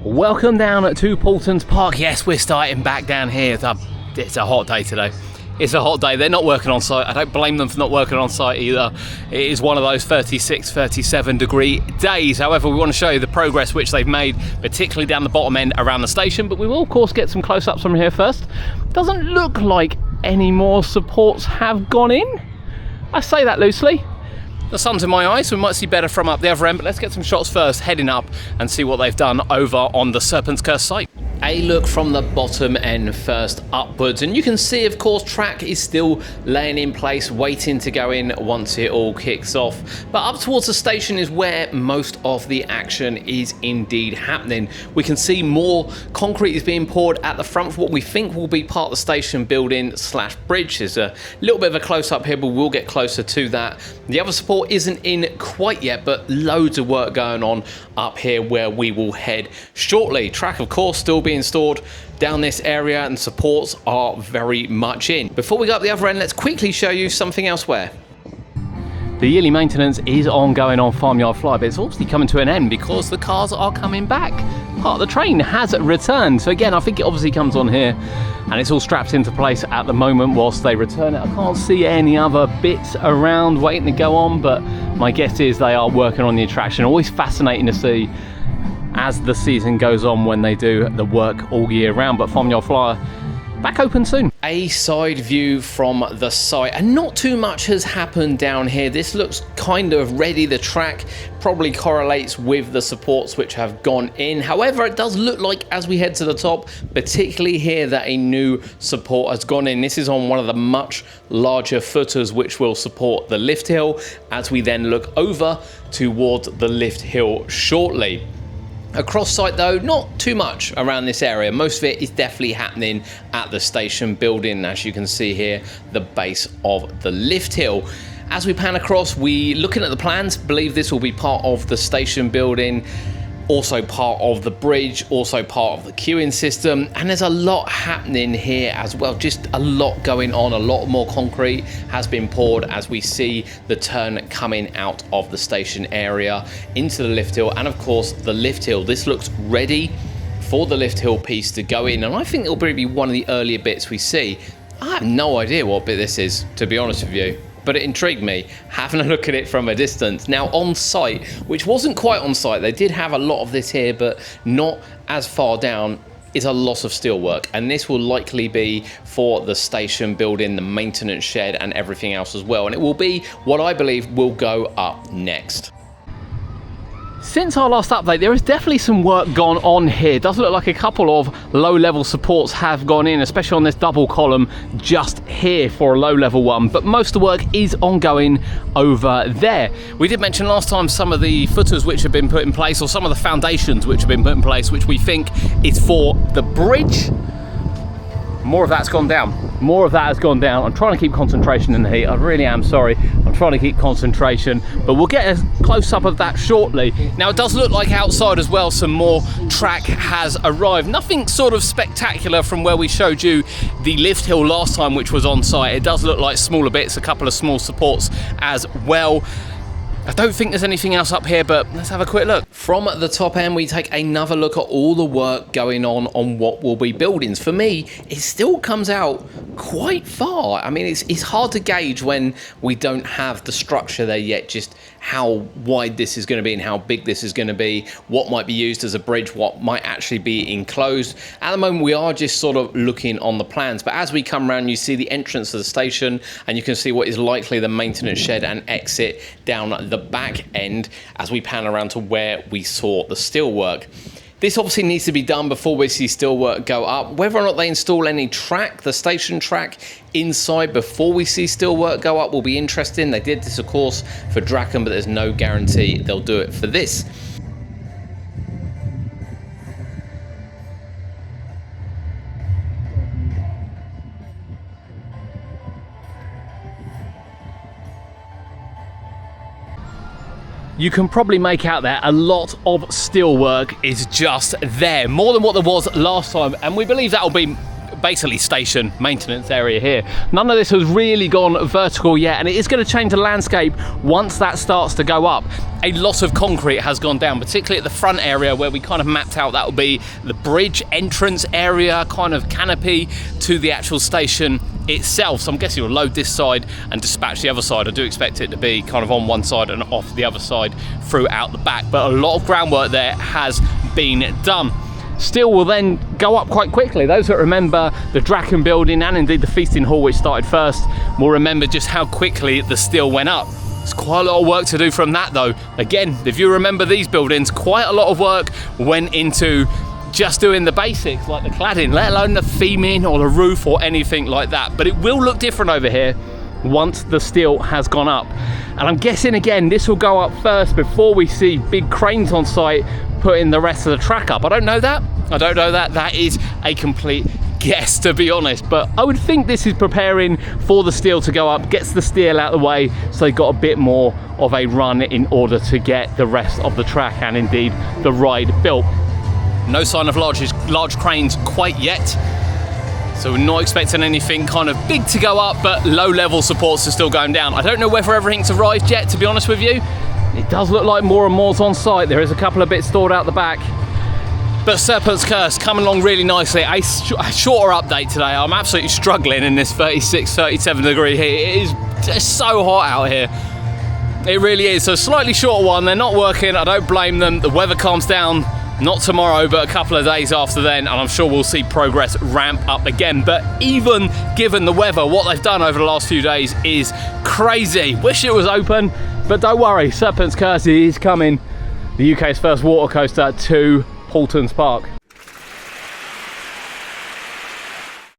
Welcome down to Paultons Park. Yes, we're starting back down here. It's a hot day today. It's a hot day. They're not working on site. I don't blame them for not working on site either. It is one of those 36, 37 degree days. However, we want to show you the progress which they've made, particularly down the bottom end around the station. But we will, of course, get some close-ups from here first. Doesn't look like any more supports have gone in. I say that loosely. The sun's in my eyes, so we might see better from up the other end, but let's get some shots first, heading up and see what they've done over on the Serpents Curse site. A look from the bottom end first upwards, and you can see, of course, track is still laying in place, waiting to go in once it all kicks off. But up towards the station is where most of the action is indeed happening. We can see more concrete is being poured at the front for what we think will be part of the station building / bridge. There's a little bit of a close-up here, but we'll get closer to that. The other support isn't in quite yet, but loads of work going on up here where we will head shortly. Track, of course, still being stored down this area, and supports are very much in. Before we go up the other end, let's quickly show you something elsewhere. The yearly maintenance is ongoing on Farmyard Fly, but it's obviously coming to an end because the cars are coming back. Part of the train has returned. So again, I think it obviously comes on here and it's all strapped into place at the moment whilst they return it. I can't see any other bits around waiting to go on, but my guess is they are working on the attraction. Always fascinating to see as the season goes on when they do the work all year round. But Farmyard Flyer back open soon. A side view from the site, and not too much has happened down here. This looks kind of ready. The track probably correlates with the supports which have gone in. However, it does look like as we head to the top, particularly here, that a new support has gone in. This is on one of the much larger footers which will support the lift hill as we then look over towards the lift hill shortly. Across site though, not too much around this area. Most of it is definitely happening at the station building. As you can see here, the base of the lift hill. As we pan across, we looking at the plans, believe this will be part of the station building, also part of the bridge, also part of the queuing system, and there's a lot happening here as well. Just a lot going on. A lot more concrete has been poured as we see the turn coming out of the station area into the lift hill, and of course the lift hill. This looks ready for the lift hill piece to go in, and I think it'll probably be one of the earlier bits we see. I have no idea what bit this is, to be honest with you, but it intrigued me having a look at it from a distance. Now on site, which wasn't quite on site, they did have a lot of this here, but not as far down, is a lot of steelwork, and this will likely be for the station building, the maintenance shed and everything else as well, and it will be what I believe will go up next. Since our last update, there is definitely some work gone on here. It does look like a couple of low-level supports have gone in, especially on this double column just here for a low-level one, but most of the work is ongoing over there. We did mention last time some of the footers which have been put in place, or some of the foundations which have been put in place, which we think is for the bridge. More of that's gone down. More of that has gone down. I'm trying to keep concentration in the heat. I really am sorry. I'm trying to keep concentration, but we'll get a close-up of that shortly. Now, it does look like outside as well, some more track has arrived. Nothing sort of spectacular from where we showed you the lift hill last time, which was on site. It does look like smaller bits, a couple of small supports as well. I don't think there's anything else up here, but let's have a quick look. From the top end, we take another look at all the work going on what will be buildings. For me, it still comes out quite far. I mean, it's hard to gauge when we don't have the structure there yet, just how wide this is going to be and how big this is going to be, what might be used as a bridge, what might actually be enclosed. At the moment, we are just sort of looking on the plans, but as we come around, you see the entrance of the station, and you can see what is likely the maintenance shed and exit down the back end as we pan around to where we saw the steelwork. This obviously needs to be done before we see steelwork go up. Whether or not they install any track, the station track, inside before we see steelwork go up will be interesting. They did this, of course, for Draken, but there's no guarantee they'll do it for this. You can probably make out there a lot of steelwork is just there, more than what there was last time, and we believe that will be basically station maintenance area here. None of this has really gone vertical yet, and it is going to change the landscape once that starts to go up. A lot of concrete has gone down, particularly at the front area where we kind of mapped out that will be the bridge entrance area, kind of canopy to the actual station itself. So I'm guessing you'll load this side and dispatch the other side. I do expect it to be kind of on one side and off the other side throughout the back, but a lot of groundwork there has been done. Steel will then go up quite quickly. Those that remember the Draken building and indeed the feasting hall, which started first, will remember just how quickly the steel went up. There's quite a lot of work to do from that though. Again, if you remember these buildings, quite a lot of work went into just doing the basics like the cladding, let alone the theming or the roof or anything like that. But it will look different over here once the steel has gone up. And I'm guessing again, this will go up first before we see big cranes on site putting the rest of the track up. I don't know that. That is a complete guess, to be honest, but I would think this is preparing for the steel to go up, gets the steel out of the way so they've got a bit more of a run in order to get the rest of the track and indeed the ride built. No sign of large cranes quite yet, so we're not expecting anything kind of big to go up, but low level supports are still going down. I don't know whether everything's arrived yet, to be honest with you. It does look like more and more's on site. There is a couple of bits stored out the back. But Serpents Curse coming along really nicely. A shorter update today. I'm absolutely struggling in this 36, 37 degree heat. It is just so hot out here. It really is. So slightly shorter one. They're not working. I don't blame them. The weather calms down. Not tomorrow, but a couple of days after then, and I'm sure we'll see progress ramp up again. But even given the weather, what they've done over the last few days is crazy. Wish it was open, but don't worry, Serpents Curse is coming. The UK's first water coaster to Paultons Park.